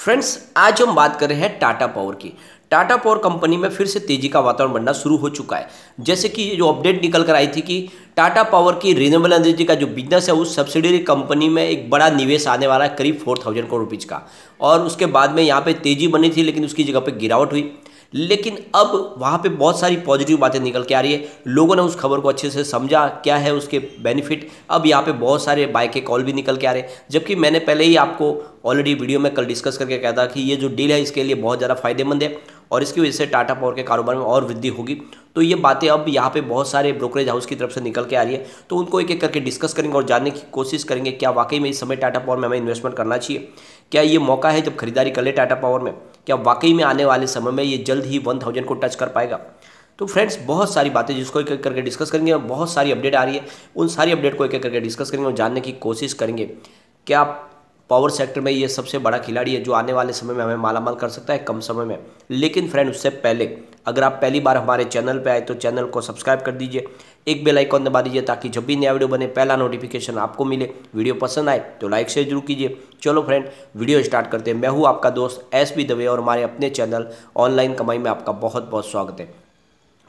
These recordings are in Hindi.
फ्रेंड्स, आज हम बात कर रहे हैं टाटा पावर की। टाटा पावर कंपनी में फिर से तेजी का वातावरण बनना शुरू हो चुका है। जैसे कि जो अपडेट निकल कर आई थी कि टाटा पावर की रिन्यूएबल एनर्जी का जो बिजनेस है उस सब्सिडरी कंपनी में एक बड़ा निवेश आने वाला है, करीब 4000 करोड़ रुपीज़ का। और उसके बाद में यहाँ पे तेजी बनी थी, लेकिन उसकी जगह पे गिरावट हुई। लेकिन अब वहाँ पे बहुत सारी पॉजिटिव बातें निकल के आ रही है। लोगों ने उस खबर को अच्छे से समझा, क्या है उसके बेनिफिट। अब यहाँ पे बहुत सारे बाय के कॉल भी निकल के आ रहे हैं, जबकि मैंने पहले ही आपको ऑलरेडी वीडियो में कल डिस्कस करके कहा था कि ये जो डील है इसके लिए बहुत ज़्यादा फायदेमंद है और इसकी वजह से टाटा पावर के कारोबार में और वृद्धि होगी। तो ये बातें अब यहाँ पे बहुत सारे ब्रोकरेज हाउस की तरफ से निकल के आ रही है, तो उनको एक एक करके डिस्कस करेंगे और जानने की कोशिश करेंगे क्या वाकई में इस समय टाटा पावर में हमें इन्वेस्टमेंट करना चाहिए। क्या ये मौका है जब खरीदारी कर ले टाटा पावर में, क्या वाकई में आने वाले समय में ये जल्द ही 1000 को टच कर पाएगा। तो फ्रेंड्स, बहुत सारी बातें जिसको एक एक करके डिस्कस करेंगे और बहुत सारी अपडेट आ रही है, उन सारी अपडेट को एक एक करके डिस्कस करेंगे और जानने की कोशिश करेंगे क्या पावर सेक्टर में ये सबसे बड़ा खिलाड़ी है जो आने वाले समय में हमें मालामाल कर सकता है कम समय में। लेकिन फ्रेंड, उससे पहले अगर आप पहली बार हमारे चैनल पे आए तो चैनल को सब्सक्राइब कर दीजिए, एक बेल आइकॉन दबा दीजिए ताकि जब भी नया वीडियो बने पहला नोटिफिकेशन आपको मिले। वीडियो पसंद आए तो लाइक शेयर जरूर कीजिए। चलो फ्रेंड, वीडियो स्टार्ट करते हैं। मैं हूँ आपका दोस्त एसबी दवे और हमारे अपने चैनल ऑनलाइन कमाई में आपका बहुत बहुत स्वागत है।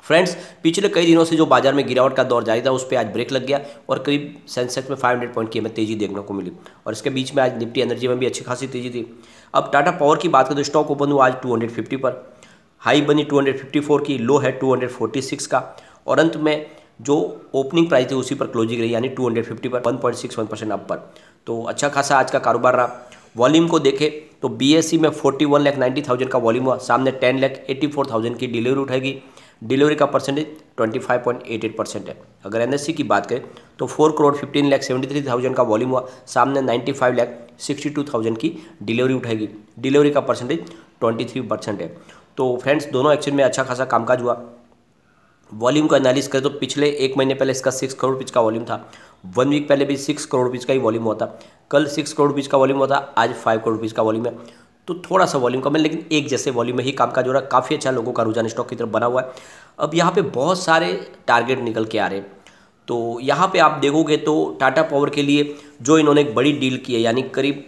फ्रेंड्स, पिछले कई दिनों से जो बाजार में गिरावट का दौर जारी था उस पर आज ब्रेक लग गया और करीब सेंसेक्स में 500 पॉइंट की हमें तेजी देखने को मिली और इसके बीच में आज निफ्टी एनर्जी में भी अच्छी खासी तेजी थी। अब टाटा पावर की बात करें तो स्टॉक ओपन हुआ आज 250 पर, हाई बनी 254 की, लो है 246 का और अंत में जो ओपनिंग प्राइस थी उसी पर क्लोजिंग रही, यानी 250 पर 1.61% अप पर। तो अच्छा खासा आज का कारोबार रहा। वॉल्यूम को देखें तो बीएससी में 41,90,000 का वॉल्यूम हुआ, सामने 10,84,000 की डिलीवरी उठाएगी। डिलीवरी का परसेंटेज 25.88% है। अगर एनएससी की बात करें तो 4,15,73,000 का वॉल्यूम हुआ, सामने 95,62,000 की डिलीवरी उठाएगी। डिलीवरी का परसेंटेज 23% है। तो फ्रेंड्स, दोनों एक्सचेंज में अच्छा खासा कामकाज हुआ। वॉल्यूम का एनालिसिस करें तो पिछले एक महीने पहले इसका 6 करोड़ रुपीज़ का वॉल्यूम था, 1 वीक पहले भी 6 करोड़ रुपीज़ का ही वॉल्यूम हुआ था। कल 6 करोड़ रुपीज़ का वॉल्यूम हुआ था, आज 5 करोड़ रुपीज़ का वॉल्यूम है। तो थोड़ा सा वॉल्यूम कम है, लेकिन एक जैसे वॉल्यूम में ही कामकाज हो रहा है। काफ़ी अच्छा लोगों का रुझान स्टॉक की तरफ बना हुआ है। अब यहाँ पे बहुत सारे टारगेट निकल के आ रहे हैं। तो यहाँ पे आप देखोगे तो टाटा पावर के लिए जो इन्होंने एक बड़ी डील की है, यानी करीब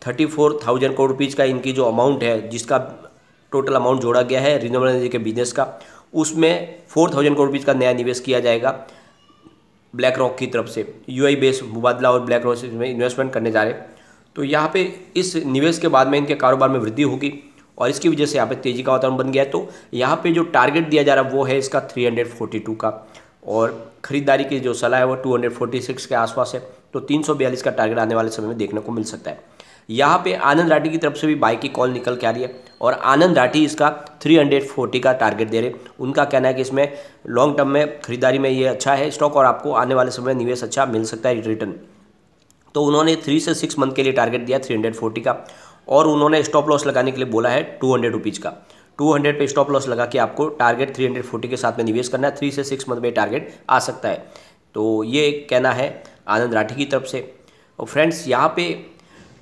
34,000 करोड़ रुपीज़ का इनकी जो अमाउंट है, जिसका टोटल अमाउंट जोड़ा गया है रिन्यूएबल एनर्जी के बिजनेस का, उसमें 4,000 करोड़ रुपीज़ का नया निवेश किया जाएगा ब्लैक रॉक की तरफ से। यूएई बेस मुबादला और ब्लैक रॉक में इन्वेस्टमेंट करने जा रहे हैं। तो यहाँ पे इस निवेश के बाद में इनके कारोबार में वृद्धि होगी और इसकी वजह से यहाँ पे तेजी का वातावरण बन गया है। तो यहाँ पे जो टारगेट दिया जा रहा है वो है इसका 342 का और ख़रीदारी की जो सलाह है वो 246 के आसपास है। तो 342 का टारगेट आने वाले समय में देखने को मिल सकता है। यहाँ पे आनंद राठी की तरफ से भी बाय की कॉल निकल के आ रही है और आनंद राठी इसका 340 का टारगेट दे रहे। उनका कहना है कि इसमें लॉन्ग टर्म में खरीदारी में ये अच्छा है स्टॉक और आपको आने वाले समय में निवेश अच्छा मिल सकता है, रिटर्न। तो उन्होंने 3 से 6 मंथ के लिए टारगेट दिया 340 का और उन्होंने स्टॉप लॉस लगाने के लिए बोला है 200 रुपीज़ का। 200 पे स्टॉप लॉस लगा के आपको टारगेट 340 के साथ में निवेश करना है। 3 से 6 मंथ में टारगेट आ सकता है। तो ये कहना है आनंद राठी की तरफ से। और फ्रेंड्स, यहाँ पे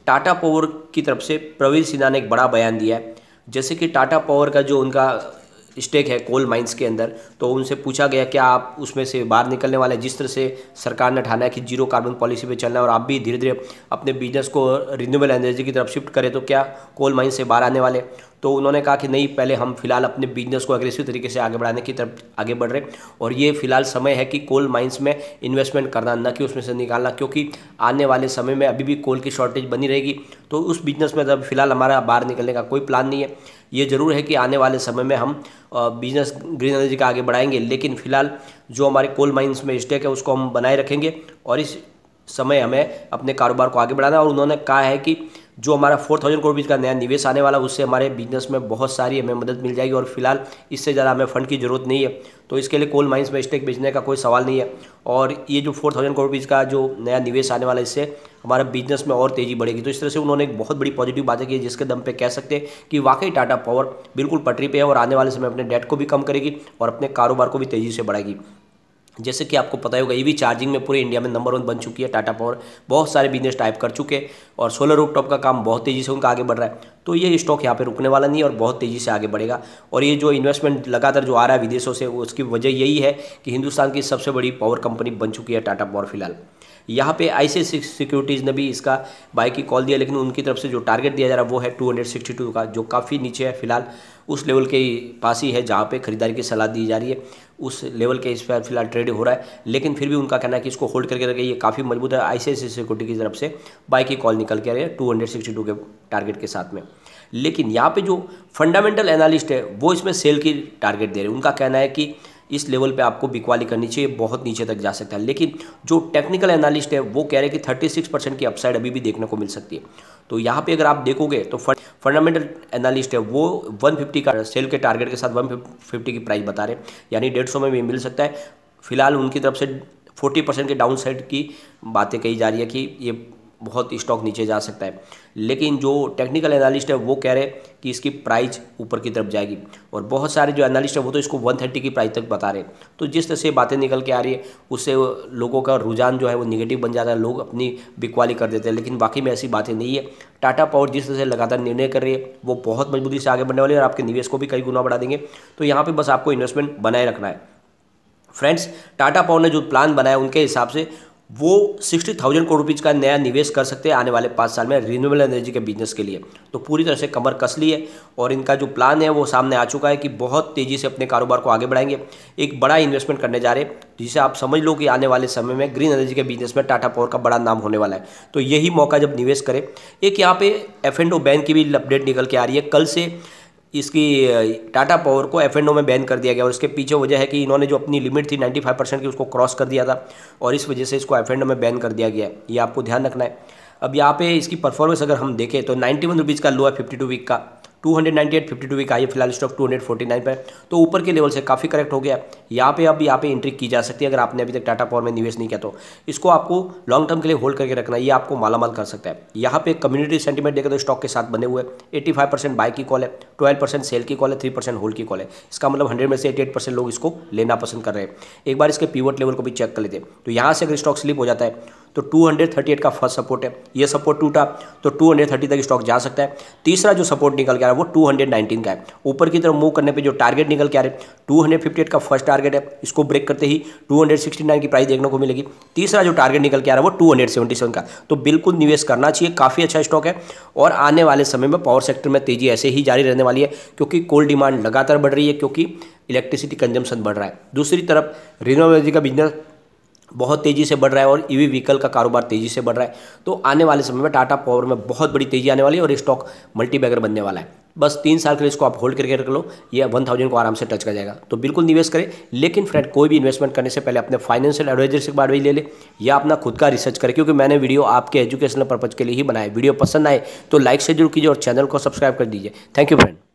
टाटा पावर की तरफ से प्रवीण सिन्हा ने एक बड़ा बयान दिया है। जैसे कि टाटा पावर का जो उनका स्टेक है कोल माइंस के अंदर, तो उनसे पूछा गया क्या आप उसमें से बाहर निकलने वाले, जिस तरह से सरकार ने ठाना है कि जीरो कार्बन पॉलिसी पे चलना है और आप भी धीरे धीरे अपने बिजनेस को रिन्यूएबल एनर्जी की तरफ शिफ्ट करें, तो क्या कोल माइंस से बाहर आने वाले। तो उन्होंने कहा कि नहीं, पहले हम फिलहाल अपने बिजनेस को एग्रेसिव तरीके से आगे बढ़ाने की तरफ आगे बढ़ रहे और ये फिलहाल समय है कि कोल माइंस में इन्वेस्टमेंट करना, न कि उसमें से निकालना, क्योंकि आने वाले समय में अभी भी कोल की शॉर्टेज बनी रहेगी। तो उस बिजनेस में फिलहाल हमारा बाहर निकलने का कोई प्लान नहीं है। ये ज़रूर है कि आने वाले समय में हम बिजनेस ग्रीन एनर्जी का आगे बढ़ाएंगे, लेकिन फिलहाल जो हमारे कोल माइंस में स्टेक है उसको हम बनाए रखेंगे और इस समय हमें अपने कारोबार को आगे बढ़ाना है। और उन्होंने कहा है कि जो हमारा 4,000 करोड़ रुपये का नया निवेश आने वाला, उससे हमारे बिजनेस में बहुत सारी हमें मदद मिल जाएगी और फिलहाल इससे ज़्यादा हमें फंड की ज़रूरत नहीं है। तो इसके लिए कोल माइंस में स्टेक बेचने का कोई सवाल नहीं है और ये जो 4,000 करोड़ रुपये का जो नया निवेश आने वाला है, इससे हमारा बिजनेस में और तेज़ी बढ़ेगी। तो इस तरह से उन्होंने एक बहुत बड़ी पॉजिटिव बातें की है, जिसके दम पे कह सकते हैं कि वाकई टाटा पावर बिल्कुल पटरी पे है और आने वाले समय अपने डेट को भी कम करेगी और अपने कारोबार को भी तेज़ी से बढ़ाएगी। जैसे कि आपको पता होगा, ईवी चार्जिंग में पूरे इंडिया में नंबर 1 बन चुकी है टाटा पावर। बहुत सारे बिजनेस टाइप कर चुके और सोलर रूफटॉप का काम बहुत तेज़ी से उनका आगे बढ़ रहा है। तो ये स्टॉक यहाँ पे रुकने वाला नहीं है और बहुत तेज़ी से आगे बढ़ेगा। और ये जो इन्वेस्टमेंट लगातार जो आ रहा है विदेशों से, उसकी वजह यही है कि हिंदुस्तान की सबसे बड़ी पावर कंपनी बन चुकी है टाटा पावर फिलहाल। यहाँ पे ICICI सिक्योरिटीज़ ने भी इसका बाय की कॉल दिया, लेकिन उनकी तरफ से जो टारगेट दिया जा रहा है वो है 262 का, जो काफ़ी नीचे है फिलहाल, उस लेवल के पास ही है जहाँ पे खरीदारी की सलाह दी जा रही है, उस लेवल के इस पर फिलहाल ट्रेड हो रहा है। लेकिन फिर भी उनका कहना है कि इसको होल्ड करके रखें, ये काफ़ी मजबूत है। ICICI सिक्योरिटी की तरफ से बाय की कॉल निकल के आ रही है 262 के टारगेट के साथ में। लेकिन यहाँ पे जो फंडामेंटल एनालिस्ट है वो इसमें सेल की टारगेट दे रहे हैं। उनका कहना है कि इस लेवल पे आपको बिकवाली करनी चाहिए, बहुत नीचे तक जा सकता है। लेकिन जो टेक्निकल एनालिस्ट है वो कह रहे हैं कि 36% की अपसाइड अभी भी देखने को मिल सकती है। तो यहाँ पे अगर आप देखोगे तो फंडामेंटल एनालिस्ट है वो 150 का सेल के टारगेट के साथ 150 की प्राइस बता रहे हैं, यानी 150 में भी मिल सकता है। फिलहाल उनकी तरफ से 40% के डाउन साइड की बातें कही जा रही है कि ये बहुत स्टॉक नीचे जा सकता है। लेकिन जो टेक्निकल एनालिस्ट है वो कह रहे हैं कि इसकी प्राइस ऊपर की तरफ जाएगी, और बहुत सारे जो एनालिस्ट है वो तो इसको 130 की प्राइस तक बता रहे हैं। तो जिस तरह से बातें निकल के आ रही है उससे लोगों का रुझान जो है वो निगेटिव बन जाता है, लोग अपनी बिकवाली कर देते हैं। लेकिन बाकी में ऐसी बातें नहीं है। टाटा पावर जिस तरह से लगातार निर्णय कर रही है वो बहुत मजबूती से आगे बढ़ने वाली है और आपके निवेश को भी कई गुना बढ़ा देंगे। तो यहाँ पर बस आपको इन्वेस्टमेंट बनाए रखना है। फ्रेंड्स, टाटा पावर ने जो प्लान बनाया उनके हिसाब से वो 60,000 करोड़ रुपीज़ का नया निवेश कर सकते हैं आने वाले 5 साल में रिन्यूएबल एनर्जी के बिजनेस के लिए। तो पूरी तरह से कमर कस ली है और इनका जो प्लान है वो सामने आ चुका है कि बहुत तेज़ी से अपने कारोबार को आगे बढ़ाएंगे। एक बड़ा इन्वेस्टमेंट करने जा रहे हैं जिसे आप समझ लो कि आने वाले समय में ग्रीन एनर्जी के बिजनेस में टाटा पावर का बड़ा नाम होने वाला है। तो यही मौका जब निवेश करें। एक यहाँ पे F&O बैन की भी अपडेट निकल के आ रही है। कल से इसकी टाटा पावर को F&O में बैन कर दिया गया और इसके पीछे वजह है कि इन्होंने जो अपनी लिमिट थी 95% की उसको क्रॉस कर दिया था और इस वजह से इसको F&O में बैन कर दिया गया है। ये आपको ध्यान रखना है। अब यहाँ पे इसकी परफॉर्मेंस अगर हम देखें तो 91 रुपीज़ का लो है 52 वीक का, 298 52 वीक आई है फिलहाल स्टॉक 249 पर, तो ऊपर के लेवल से काफ़ी करेक्ट हो गया। यहाँ पे एंट्री की जा सकती है अगर आपने अभी तक टाटा पावर में निवेश नहीं किया तो। इसको आपको लॉन्ग टर्म के लिए होल्ड करके रखना है, ये आपको मालामाल कर सकता है। यहाँ पे कम्युनिटी सेंटीमेंट देखा तो स्टॉक के साथ बने हुए 85% बाय की कॉल है, 12% सेल की कॉल है, 3% होल्ड की कॉल है। इसका मतलब 100 में से 88% लोग इसको लेना पसंद कर रहे हैं। एक बार इसके पिवट लेवल को भी चेक कर लेते हैं। तो यहाँ से अगर स्टॉक स्लिप हो जाता है तो 238 का फर्स्ट सपोर्ट है, ये सपोर्ट टूटा तो 230 तक स्टॉक जा सकता है। तीसरा जो सपोर्ट निकल के आ रहा है वो 219 का है। ऊपर की तरफ मूव करने पे जो टारगेट निकल के आ रहे हैं 258 का फर्स्ट टारगेट है, इसको ब्रेक करते ही 269 की प्राइस देखने को मिलेगी। तीसरा जो टारगेट निकल के आ रहा है वो 277 का। तो बिल्कुल निवेश करना चाहिए, काफ़ी अच्छा स्टॉक है। और आने वाले समय में पावर सेक्टर में तेजी ऐसे ही जारी रहने वाली है क्योंकि कोल डिमांड लगातार बढ़ रही है, क्योंकि इलेक्ट्रिसिटी कंजम्पशन बढ़ रहा है। दूसरी तरफ रिन्यूएबल एनर्जी का बिजनेस बहुत तेज़ी से बढ़ रहा है और ईवी व्हीकल का कारोबार तेज़ी से बढ़ रहा है। तो आने वाले समय में टाटा पावर में बहुत बड़ी तेज़ी आने वाली है और स्टॉक मल्टीबैगर बनने वाला है। बस 3 साल के लिए इसको आप होल्ड करके रख लो, ये 1000 को आराम से टच कर जाएगा। तो बिल्कुल निवेश करें। लेकिन फ्रेंड, कोई भी इन्वेस्टमेंट करने से पहले अपने फाइनेंशियल एडवाइजर से बात भी ले ले या अपना खुद का रिसर्च करें, क्योंकि मैंने वीडियो आपके एजुकेशनल पर्पज़ के लिए ही बनाया। वीडियो पसंद आए तो लाइक से जरूर कीजिए और चैनल को सब्सक्राइब कर दीजिए। Thank you friend.